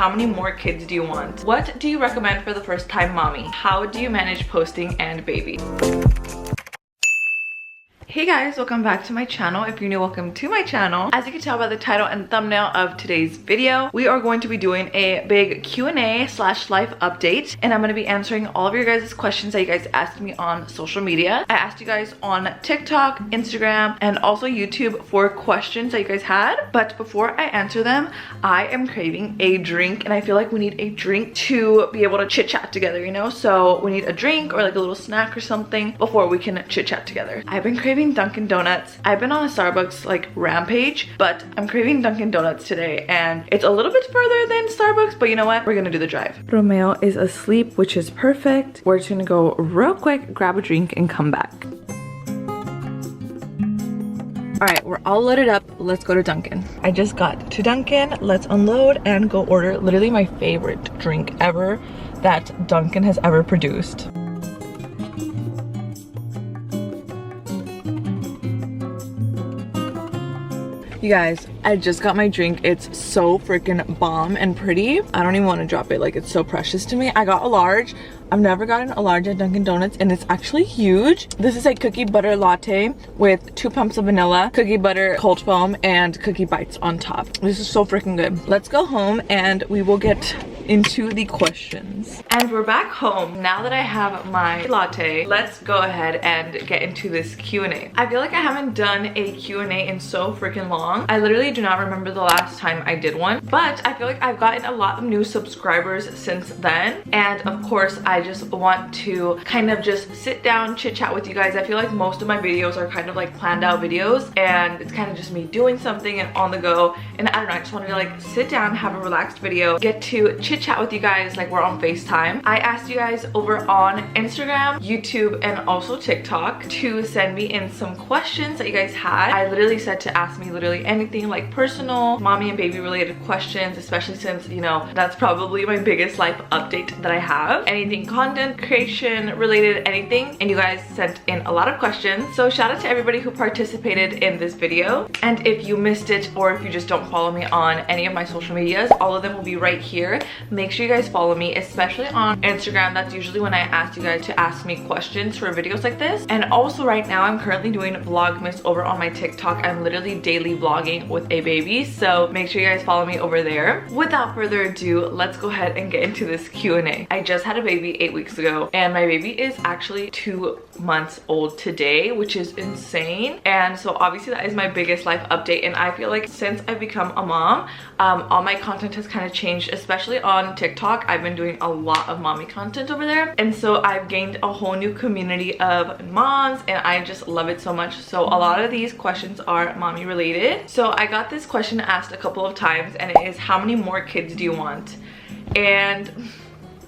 How many more kids do you want? What do you recommend for the first time mommy? How do you manage posting and baby? Hey guys, welcome back to my channel. If you're new, welcome to my channel. As you can tell by the title and thumbnail of today's video, we are going to be doing a big Q&A slash life update, and I'm going to be answering all of your guys' questions that you guys asked me on social media. I asked you guys on TikTok, Instagram, and also YouTube for questions that you guys had, but before I answer them, I am craving a drink, and I feel like we need a drink to be able to chit chat together, you know? So we need a drink or like a little snack or something before we can chit chat together. I've been craving Dunkin' Donuts. I've been on a Starbucks like rampage, but I'm craving Dunkin' Donuts today, and it's a little bit further than Starbucks, but you know what? We're gonna do the drive. Romeo is asleep, which is perfect. We're just gonna go real quick, grab a drink, and come back. All right, we're all loaded up. Let's go to Dunkin'. I just got to Dunkin'. Let's unload and go order literally my favorite drink ever that Dunkin' has ever produced. You guys, I just got my drink. It's so freaking bomb and pretty. I don't even want to drop it. Like, it's so precious to me. I got a large. I've never gotten a large at Dunkin' Donuts, and it's actually huge. This is a cookie butter latte with 2 pumps of vanilla, cookie butter cold foam, and cookie bites on top. This is so freaking good. Let's go home and we will get into the questions. And we're back home. Now that I have my latte, let's go ahead and get into this Q&A. I feel like I haven't done a Q&A in so freaking long. I literally do not remember the last time I did one, but I feel like I've gotten a lot of new subscribers since then. And of course, I just want to kind of just sit down, chit chat with you guys. I feel like most of my videos are kind of like planned out videos, and it's kind of just me doing something and on the go. And I don't know, I just wanted to like sit down, have a relaxed video, get to chit chat with you guys like we're on FaceTime. I asked you guys over on Instagram, YouTube, and also TikTok to send me in some questions that you guys had. I literally said to ask me literally anything like personal, mommy and baby related questions, especially since, you know, that's probably my biggest life update that I have. Anything content creation related, anything. And you guys sent in a lot of questions. So shout out to everybody who participated in this video. And if you missed it, or if you just don't follow me on any of my social medias, all of them will be right here. Make sure you guys follow me, especially on Instagram. That's usually when I ask you guys to ask me questions for videos like this. And also right now I'm currently doing Vlogmas over on my TikTok. I'm literally daily vlogging with a baby, so make sure you guys follow me over there. Without further ado, let's go ahead and get into this Q&A. I just had a baby 8 weeks ago, and my baby is actually 2 months old today, which is insane. And so obviously that is my biggest life update, and I feel like since I've become a mom, all my content has kind of changed, especially on TikTok. I've been doing a lot of mommy content over there, and so I've gained a whole new community of moms, and I just love it so much. So a lot of these questions are mommy related. So I got this question asked a couple of times, and it is, how many more kids do you want? And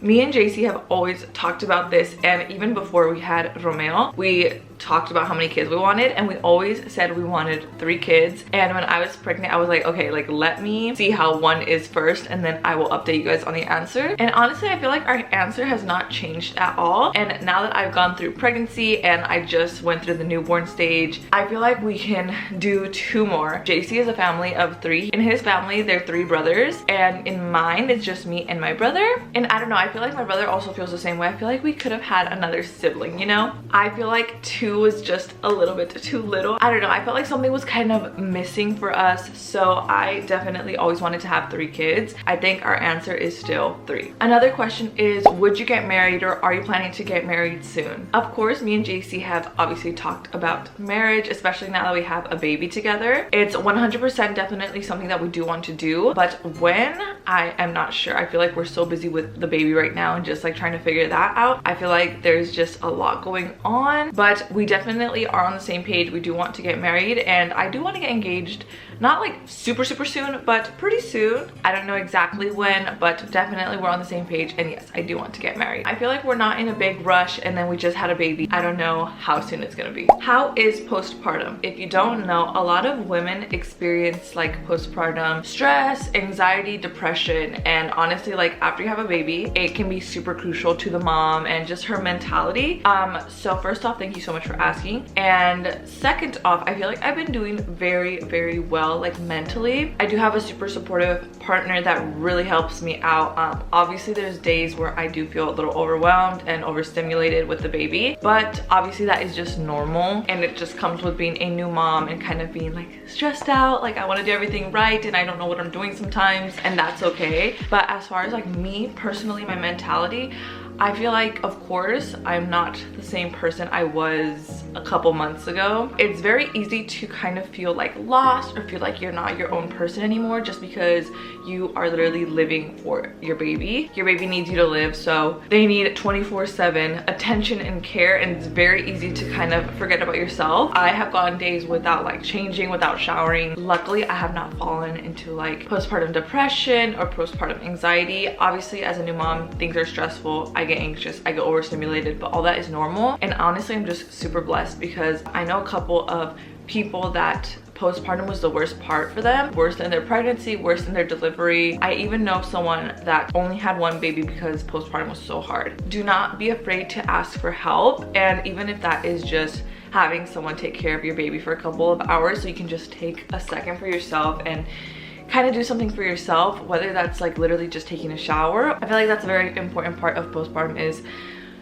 me and JC have always talked about this, and even before we had Romeo, we talked about how many kids we wanted, and we always said we wanted 3 kids. And when I was pregnant, I was like, okay, like let me see how 1 is first, and then I will update you guys on the answer. And honestly, I feel like our answer has not changed at all. And now that I've gone through pregnancy and I just went through the newborn stage, I feel like we can do 2 more. JC is a family of 3. In his family, they're 3 brothers, and in mine, it's just me and my brother. And I don't know, I feel like my brother also feels the same way. I feel like we could have had another sibling, you know? I feel like 2 was just a little bit too little. I don't know, I felt like something was kind of missing for us, so I definitely always wanted to have 3 kids. I think our answer is still 3. Another question is, would you get married, or are you planning to get married soon? Of course, me and JC have obviously talked about marriage, especially now that we have a baby together. It's 100% definitely something that we do want to do, but when, I am not sure. I feel like we're so busy with the baby right now and just like trying to figure that out. I feel like there's just a lot going on, but we definitely are on the same page. We do want to get married, and I do want to get engaged, not like super soon, but pretty soon. I don't know exactly when, but definitely we're on the same page, and yes, I do want to get married. I feel like we're not in a big rush, and then we just had a baby. I don't know how soon it's gonna be. How is postpartum? If you don't know, a lot of women experience like postpartum stress, anxiety, depression, and honestly, like after you have a baby, it can be super crucial to the mom and just her mentality. So first off, thank you so much for for asking. And second off, I feel like I've been doing very well, like mentally. I do have a super supportive partner that really helps me out. Obviously there's days where I do feel a little overwhelmed and overstimulated with the baby, but obviously that is just normal, and it just comes with being a new mom and kind of being like stressed out, like I want to do everything right and I don't know what I'm doing sometimes, and that's okay. But as far as like me personally, my mentality, I feel like, of course, I'm not the same person I was a couple months ago. It's very easy to kind of feel like lost or feel like you're not your own person anymore just because you are literally living for your baby. Your baby needs you to live, so they need 24/7 attention and care, and it's very easy to kind of forget about yourself. I have gone days without like changing, without showering. Luckily, I have not fallen into like postpartum depression or postpartum anxiety. Obviously, as a new mom, things are stressful. I get anxious, I get overstimulated, but all that is normal. And honestly, I'm just super blessed because I know a couple of people that postpartum was the worst part for them, worse than their pregnancy, worse than their delivery. I even know someone that only had one baby because postpartum was so hard. Do not be afraid to ask for help, and even if that is just having someone take care of your baby for a couple of hours so you can just take a second for yourself and kind of do something for yourself, whether that's like literally just taking a shower. I feel like that's a very important part of postpartum, is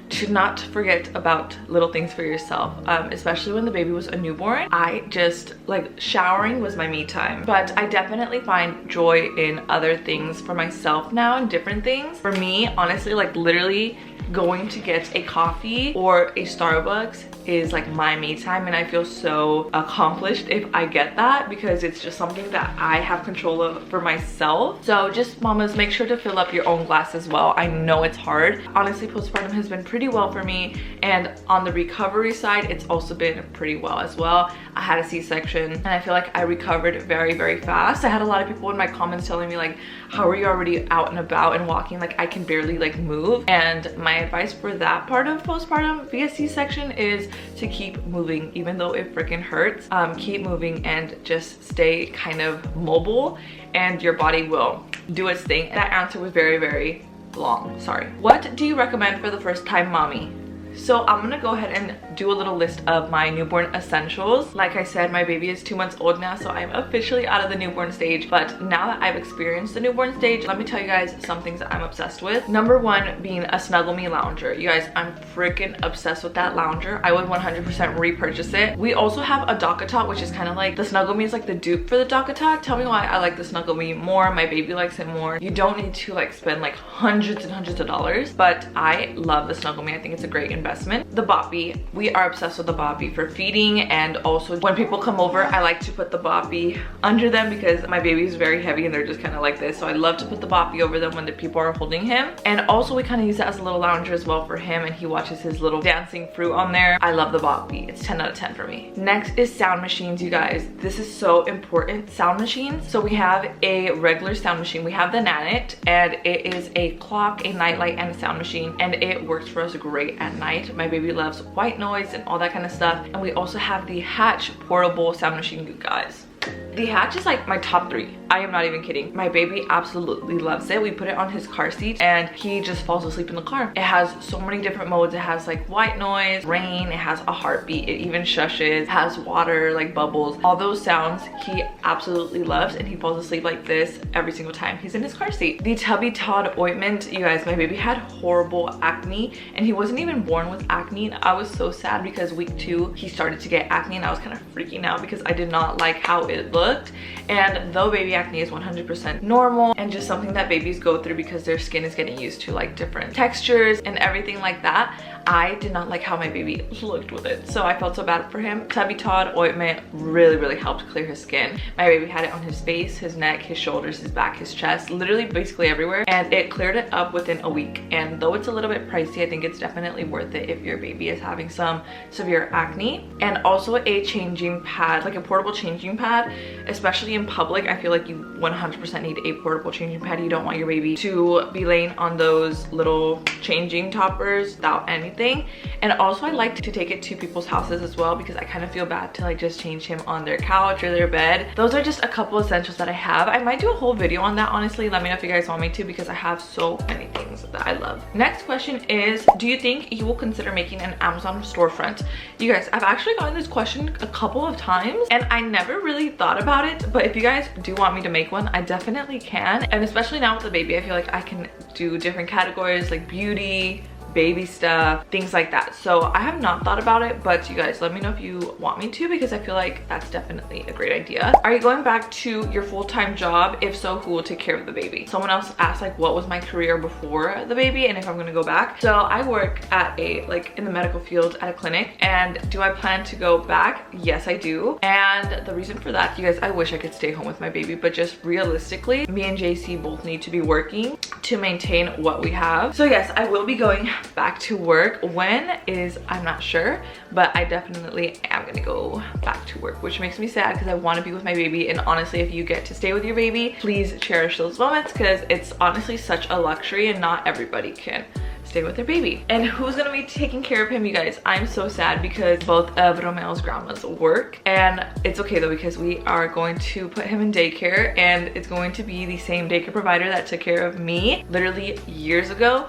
to not forget about little things for yourself, especially when the baby was a newborn. I just like showering was my me time, but I definitely find joy in other things for myself now, and different things. For me, honestly, like literally going to get a coffee or a Starbucks is like my me time, and I feel so accomplished if I get that, because it's just something that I have control of for myself. So just mamas, make sure to fill up your own glass as well. I know it's hard. Honestly, postpartum has been pretty well for me, and on the recovery side, it's also been pretty well as well. I had a C-section and I feel like I recovered very fast. I had a lot of people in my comments telling me like, how are you already out and about and walking? Like I can barely like move. And my advice for that part of postpartum via C-section is to keep moving, even though it freaking hurts. Keep moving and just stay kind of mobile, and your body will do its thing. That answer was very long, sorry. What do you recommend for the first time mommy? So I'm gonna go ahead and do a little list of my newborn essentials. Like I said, my baby is 2 months old now, so I'm officially out of the newborn stage. But now that I've experienced the newborn stage, let me tell you guys some things that I'm obsessed with. Number one being a Snuggle Me lounger. You guys, I'm freaking obsessed with that lounger. I would 100% repurchase it. We also have a DockATot, which is kind of like, the Snuggle Me is like the dupe for the DockATot. Tell me why I like the Snuggle Me more. My baby likes it more. You don't need to like spend like hundreds and hundreds of dollars, but I love the Snuggle Me. I think it's a great investment. The boppy, we are obsessed with the boppy for feeding, and also when people come over, I like to put the boppy under them because my baby is very heavy and they're just kind of like this, so I love to put the boppy over them when the people are holding him. And also we kind of use it as a little lounger as well for him, and he watches his little dancing fruit on there. I love the boppy. It's 10 out of 10 for me. Next is sound machines, you guys. This is so important. Sound machines. So we have a regular sound machine. We have the Nanit, and it is a clock, a nightlight, and a sound machine, and it works for us great at night. My baby loves white noise and all that kind of stuff. And we also have the Hatch portable sound machine, you guys. The Hatch is like my top 3. I am not even kidding. My baby absolutely loves it. We put it on his car seat and he just falls asleep in the car. It has so many different modes. It has like white noise, rain, it has a heartbeat, it even shushes, it has water, like bubbles. All those sounds he absolutely loves, and he falls asleep like this every single time he's in his car seat. The Tubby Todd ointment, you guys, my baby had horrible acne, and he wasn't even born with acne. I was so sad because week 2 he started to get acne, and I was kind of freaking out because I did not like how it looked. And though baby acne is 100% normal and just something that babies go through because their skin is getting used to like different textures and everything like that, I did not like how my baby looked with it, so I felt so bad for him. Tubby Todd ointment really helped clear his skin. My baby had it on his face, his neck, his shoulders, his back, his chest, literally basically everywhere, and it cleared it up within a week. And though it's a little bit pricey, I think it's definitely worth it if your baby is having some severe acne. And also a changing pad, like a portable changing pad, especially in public. I feel like you 100% need a portable changing pad. You don't want your baby to be laying on those little changing toppers without any anything. And also I like to take it to people's houses as well, because I kind of feel bad to like just change him on their couch or their bed. Those are just a couple essentials that I have. I might do a whole video on that, honestly. Let me know if you guys want me to, because I have so many things that I love. Next question is, do you think you will consider making an Amazon storefront? You guys, I've actually gotten this question a couple of times and I never really thought about it, but if you guys do want me to make one, I definitely can. And especially now with the baby, I feel like I can do different categories like beauty, baby stuff, things like that. So I have not thought about it, but you guys let me know if you want me to, because I feel like that's definitely a great idea. Are you going back to your full-time job? If so, who will take care of the baby? Someone else asked like what was my career before the baby and if I'm gonna go back. So I work at a like in the medical field at a clinic, and do I plan to go back? Yes, I do. And the reason for that, you guys, I wish I could stay home with my baby, but just realistically, me and JC both need to be working to maintain what we have. So yes, I will be going back to work. When is, I'm not sure, but I definitely am gonna go back to work, which makes me sad because I want to be with my baby. And honestly, if you get to stay with your baby, please cherish those moments, because it's honestly such a luxury and not everybody can stay with their baby. And who's gonna be taking care of him, you guys? I'm so sad because both of Romeo's grandmas work, and it's okay though, because we are going to put him in daycare, and it's going to be the same daycare provider that took care of me literally years ago,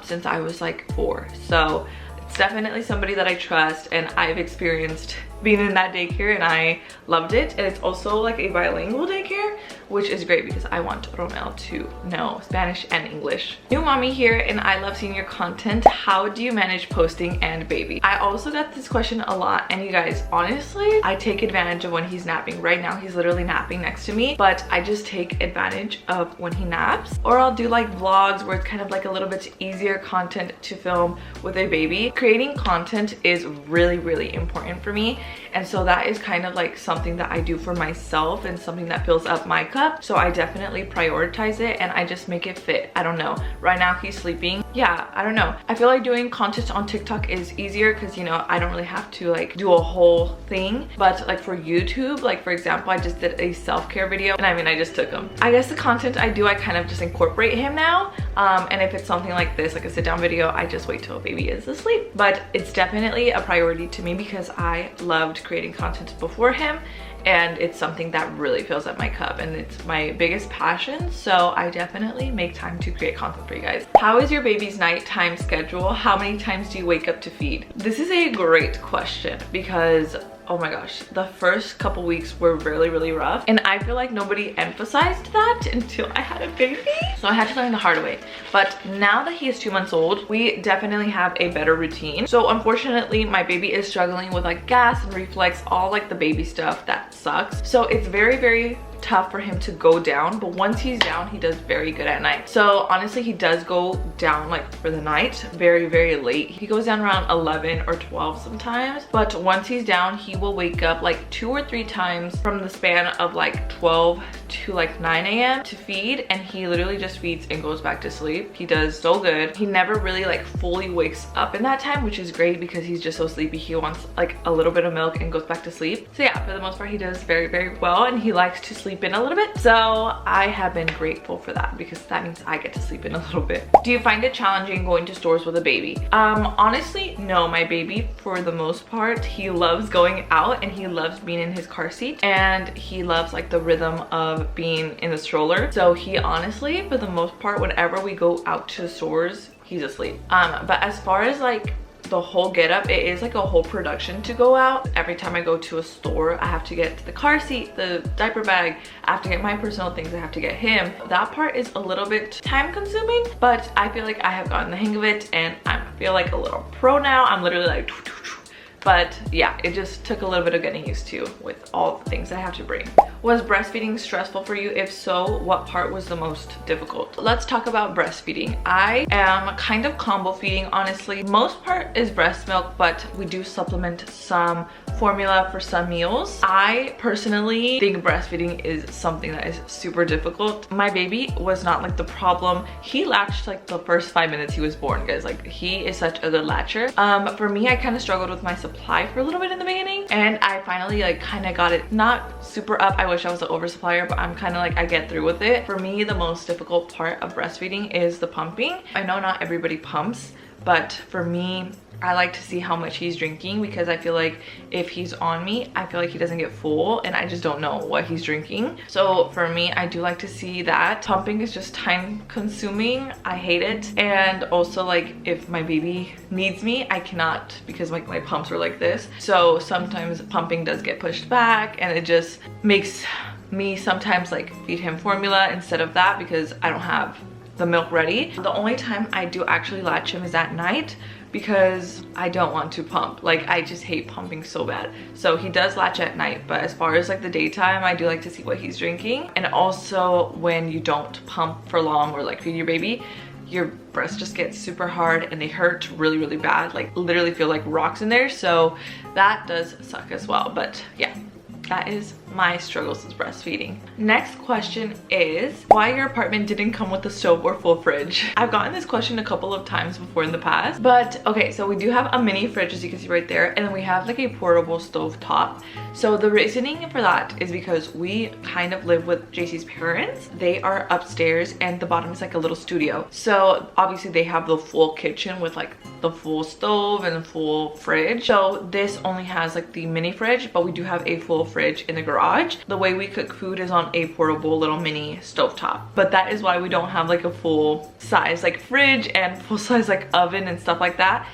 since I was like 4. So it's definitely somebody that I trust, and I've experienced being in that daycare and I loved it. And it's also like a bilingual daycare, which is great because I want Romeo to know Spanish and English. New mommy here, and I love seeing your content. How do you manage posting and baby? I also got this question a lot, and you guys, honestly, I take advantage of when he's napping. Right now he's literally napping next to me, but I just take advantage of when he naps, or I'll do like vlogs where it's kind of like a little bit easier content to film with a baby. Creating content is really, really important for me, and so that is kind of like something that I do for myself and something that fills up my cup. So I definitely prioritize it, and I just make it fit. I don't know, right now he's sleeping. Yeah, I don't know, I feel like doing content on TikTok is easier because, you know, I don't really have to like do a whole thing. But like for YouTube, like for example, I just did a self-care video, and I mean, I just took him. I guess the content I do, I kind of just incorporate him now, and if it's something like this, like a sit down video, I just wait till baby is asleep. But it's definitely a priority to me because I loved creating content before him, and it's something that really fills up my cup, and it's my biggest passion. So I definitely make time to create content for you guys. How is your baby's nighttime schedule? How many times do you wake up to feed? This is a great question because, oh my gosh, the first couple weeks were really, really rough, and I feel like nobody emphasized that until I had a baby. So I had to learn the hard way. But now that he is 2 months old, we definitely have a better routine. So unfortunately, my baby is struggling with like gas and reflux, all like the baby stuff that sucks. So it's very, very tough for him to go down, but once he's down, he does very good at night. So honestly, he does go down like for the night very, very late. He goes down around 11 or 12 sometimes, but once he's down, he will wake up like 2 or 3 times from the span of like 12 to like 9 a.m. to feed, and he literally just feeds and goes back to sleep. He does so good. He never really like fully wakes up in that time, which is great because he's just so sleepy. He wants like a little bit of milk and goes back to sleep. So yeah, for the most part, he does very, very well, and he likes to sleep in a little bit. So I have been grateful for that because that means I get to sleep in a little bit. Do you find it challenging going to stores with a baby? Honestly, no. My baby, for the most part, he loves going out, and he loves being in his car seat, and he loves like the rhythm of being in the stroller. So he honestly, for the most part, whenever we go out to stores, he's asleep. But as far as like the whole getup, it is like a whole production to go out. Every time I go to a store, I have to get the car seat, the diaper bag, I have to get my personal things, I have to get him. That part is a little bit time consuming, but I feel like I have gotten the hang of it, and I feel like a little pro now. I'm literally like, but yeah, it just took a little bit of getting used to with all the things I have to bring. Was breastfeeding stressful for you? If so, what part was the most difficult? Let's talk about breastfeeding. I am kind of combo feeding, honestly. Most part is breast milk, but we do supplement some formula for some meals. I personally think breastfeeding is something that is super difficult. My baby was not like the problem. He latched like the first 5 minutes he was born, guys. Like, he is such a good latcher. For me, I kind of struggled with my supply for a little bit in the beginning, and I finally like kind of got it not super up. I wish I was an oversupplier, but I'm kind of like, I get through with it. For me, the most difficult part of breastfeeding is the pumping. I know not everybody pumps, But for me, I like to see how much he's drinking, because I feel like if he's on me, I feel like he doesn't get full and I just don't know what he's drinking. So for me, I do like to see that. Pumping is just time consuming. I hate it. And also, like, if my baby needs me, I cannot, because like my pumps are like this. So sometimes pumping does get pushed back, and it just makes me sometimes like feed him formula instead of that, because I don't have the milk ready. The only time I do actually latch him is at night, because I don't want to pump. Like, I just hate pumping so bad. So he does latch at night, but as far as like the daytime, I do like to see what he's drinking. And also, when you don't pump for long or like feed your baby, your breasts just get super hard and they hurt really, really bad. Like, literally feel like rocks in there. So that does suck as well. But yeah, that is my struggles with breastfeeding. Next question is why your apartment didn't come with a stove or full fridge. I've gotten this question a couple of times before in the past, but okay, so we do have a mini fridge, as you can see right there, and then we have like a portable stove top. So the reasoning for that is because we kind of live with JC's parents. They are upstairs and the bottom is like a little studio. So obviously they have the full kitchen with like the full stove and the full fridge. So this only has like the mini fridge, but we do have a full fridge in the garage. The way we cook food is on a portable little mini stovetop, but that is why we don't have like a full size like fridge and full size like oven and stuff like that,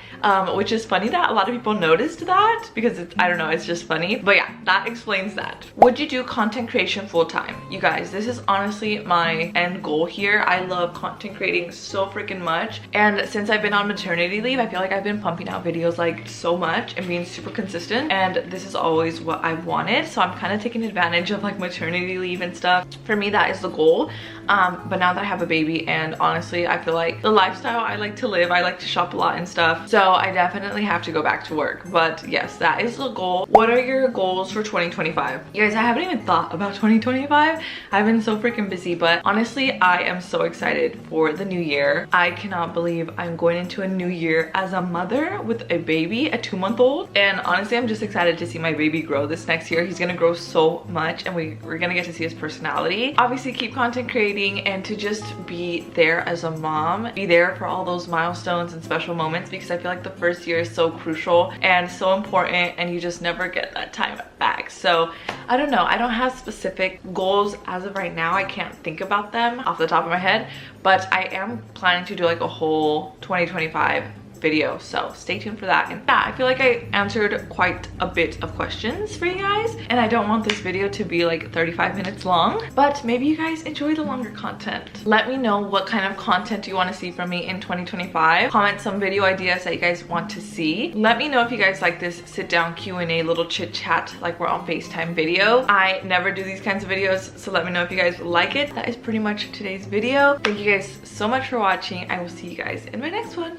which is funny that a lot of people noticed that, because it's, I don't know, it's just funny. But yeah, that explains that. Would you do content creation full-time? You guys, this is honestly my end goal here. I love content creating so freaking much, and since I've been on maternity leave, I feel like I've been pumping out videos like so much and being super consistent, and this is always what I've wanted. So I'm kind of taking advantage of like maternity leave and stuff. For me, that is the goal. But now that I have a baby, and honestly, I feel like the lifestyle I like to live, I like to shop a lot and stuff, so I definitely have to go back to work. But yes, that is the goal. What are your goals for 2025? You guys, I haven't even thought about 2025. I've been so freaking busy, but honestly, I am so excited for the new year. I cannot believe I'm going into a new year as a mother with a baby, a 2-month-old, and honestly, I'm just excited to see my baby grow this next year. He's gonna grow so much, and we're gonna get to see his personality. Obviously, keep content creating and to just be there as a mom, be there for all those milestones and special moments, because I feel like the first year is so crucial and so important, and you just never get that time back. So I don't know, I don't have specific goals as of right now. I can't think about them off the top of my head, but I am planning to do like a whole 2025 video, so stay tuned for that. And yeah, I feel like I answered quite a bit of questions for you guys, and I don't want this video to be like 35 minutes long, but maybe you guys enjoy the longer content. Let me know what kind of content you want to see from me in 2025. Comment some video ideas that you guys want to see. Let me know if you guys like this sit down Q&A little chit chat like we're on FaceTime video. I never do these kinds of videos, so let me know if you guys like it. That is pretty much today's video. Thank you guys so much for watching. I will see you guys in my next one.